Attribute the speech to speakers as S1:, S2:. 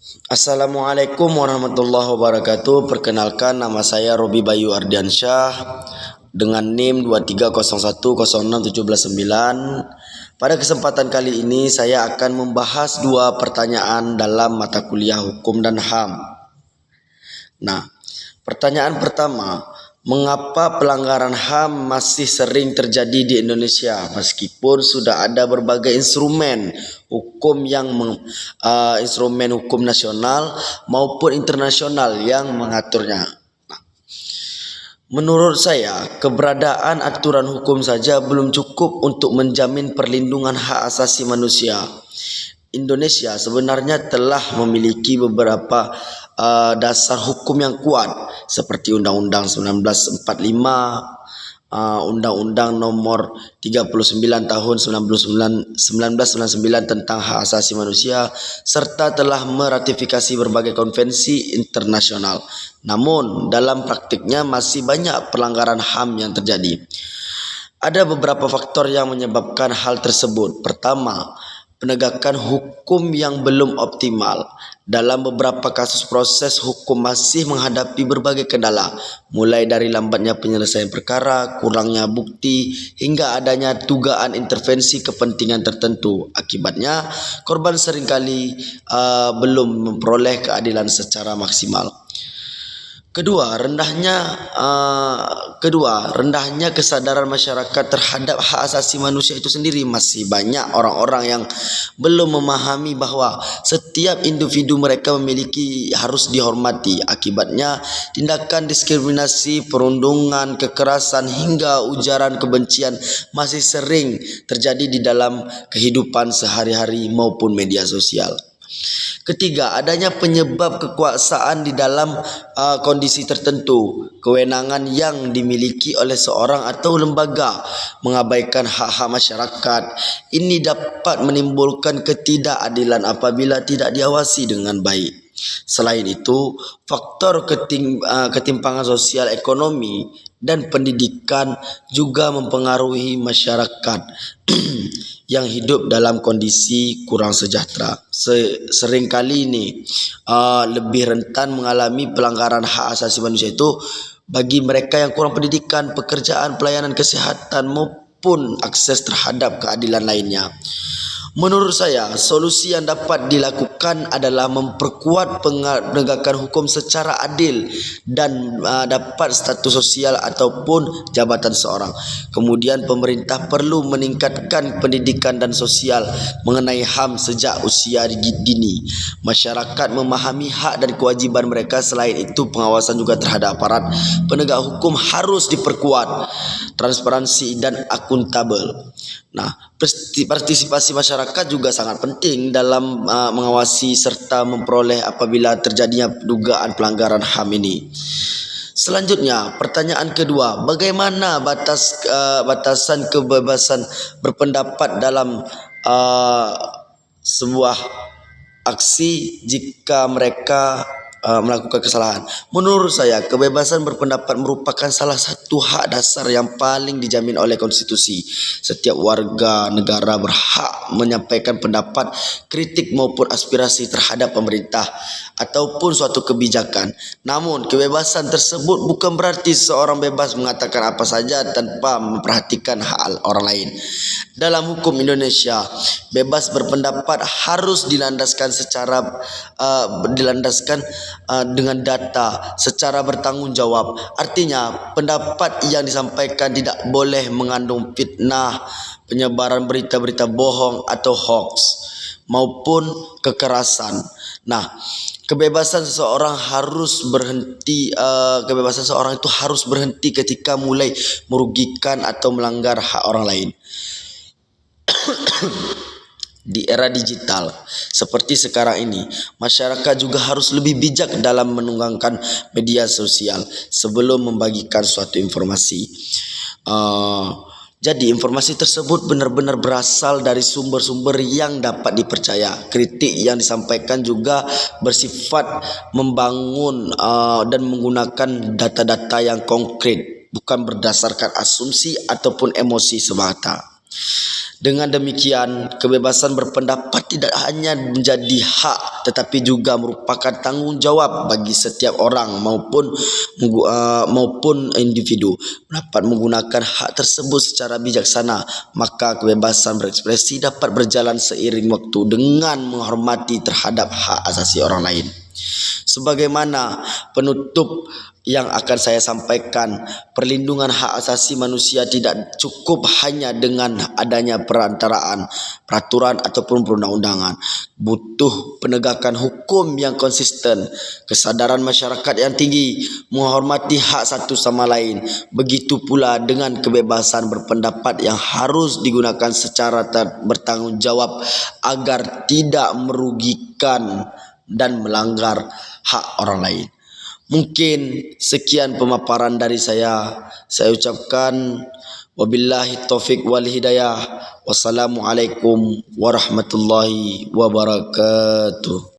S1: Assalamualaikum warahmatullahi wabarakatuh. Perkenalkan, nama saya Robi Bayu Ardiansyah dengan NIM 230106179. Pada kesempatan kali ini saya akan membahas dua pertanyaan dalam mata kuliah Hukum dan HAM. Nah, pertanyaan pertama, mengapa pelanggaran HAM masih sering terjadi di Indonesia meskipun sudah ada berbagai instrumen hukum instrumen hukum nasional maupun internasional yang mengaturnya? Menurut saya, keberadaan aturan hukum saja belum cukup untuk menjamin perlindungan hak asasi manusia. Indonesia sebenarnya telah memiliki beberapa dasar hukum yang kuat seperti Undang-Undang 1945, Undang-Undang Nomor 39 Tahun 1999 tentang hak asasi manusia, serta telah meratifikasi berbagai konvensi internasional. Namun dalam praktiknya masih banyak pelanggaran HAM yang terjadi. Ada beberapa faktor yang menyebabkan hal tersebut. Pertama, penegakan hukum yang belum optimal. Dalam beberapa kasus proses hukum masih menghadapi berbagai kendala, mulai dari lambatnya penyelesaian perkara, kurangnya bukti, hingga adanya dugaan intervensi kepentingan tertentu. Akibatnya, korban seringkali belum memperoleh keadilan secara maksimal. Kedua, rendahnya kesadaran masyarakat terhadap hak asasi manusia itu sendiri. Masih banyak orang-orang yang belum memahami bahwa setiap individu mereka harus dihormati. Akibatnya, tindakan diskriminasi, perundungan, kekerasan hingga ujaran kebencian masih sering terjadi di dalam kehidupan sehari-hari maupun media sosial. Ketiga, adanya penyebab kekuasaan di dalam kondisi tertentu. Kewenangan yang dimiliki oleh seorang atau lembaga mengabaikan hak-hak masyarakat. Ini dapat menimbulkan ketidakadilan apabila tidak diawasi dengan baik. Selain itu, faktor ketimpangan sosial, ekonomi, dan pendidikan juga mempengaruhi masyarakat yang hidup dalam kondisi kurang sejahtera. Seringkali ini lebih rentan mengalami pelanggaran hak asasi manusia itu bagi mereka yang kurang pendidikan, pekerjaan, pelayanan kesehatan maupun akses terhadap keadilan lainnya. Menurut saya, solusi yang dapat dilakukan adalah memperkuat penegakan hukum secara adil dan dapat status sosial ataupun jabatan seorang. Kemudian pemerintah perlu meningkatkan pendidikan dan sosial mengenai HAM sejak usia dini. Masyarakat memahami hak dan kewajiban mereka. Selain itu, pengawasan juga terhadap aparat penegak hukum harus diperkuat, transparansi dan akuntabel. Nah, partisipasi masyarakat juga sangat penting dalam mengawasi serta memperoleh apabila terjadinya dugaan pelanggaran HAM ini. Selanjutnya, pertanyaan kedua, bagaimana batasan kebebasan berpendapat dalam sebuah aksi jika mereka melakukan kesalahan? Menurut saya, kebebasan berpendapat merupakan salah satu hak dasar yang paling dijamin oleh konstitusi. Setiap warga negara berhak menyampaikan pendapat, kritik maupun aspirasi terhadap pemerintah ataupun suatu kebijakan. Namun, kebebasan tersebut bukan berarti seorang bebas mengatakan apa saja tanpa memperhatikan hak orang lain. Dalam hukum Indonesia, bebas berpendapat harus dilandaskan dengan data secara bertanggung jawab. Artinya, pendapat yang disampaikan tidak boleh mengandung fitnah, penyebaran berita-berita bohong atau hoax maupun kekerasan. Nah, kebebasan seseorang itu harus berhenti ketika mulai merugikan atau melanggar hak orang lain. Di era digital seperti sekarang ini, masyarakat juga harus lebih bijak dalam menunggangi media sosial sebelum membagikan suatu informasi. Jadi informasi tersebut benar-benar berasal dari sumber-sumber yang dapat dipercaya. Kritik yang disampaikan juga bersifat membangun dan menggunakan data-data yang konkret, bukan berdasarkan asumsi ataupun emosi semata. Dengan demikian, kebebasan berpendapat tidak hanya menjadi hak tetapi juga merupakan tanggungjawab bagi setiap orang maupun individu. Dapat menggunakan hak tersebut secara bijaksana, maka kebebasan berekspresi dapat berjalan seiring waktu dengan menghormati terhadap hak asasi orang lain. Sebagaimana penutup yang akan saya sampaikan, perlindungan hak asasi manusia tidak cukup hanya dengan adanya peraturan ataupun perundang-undangan. Butuh penegakan hukum yang konsisten, kesadaran masyarakat yang tinggi, menghormati hak satu sama lain. Begitu pula dengan kebebasan berpendapat yang harus digunakan secara bertanggungjawab agar tidak merugikan dan melanggar hak orang lain. Mungkin sekian pemaparan dari saya. Saya ucapkan wabillahi taufik wal hidayah. Wassalamualaikum warahmatullahi wabarakatuh.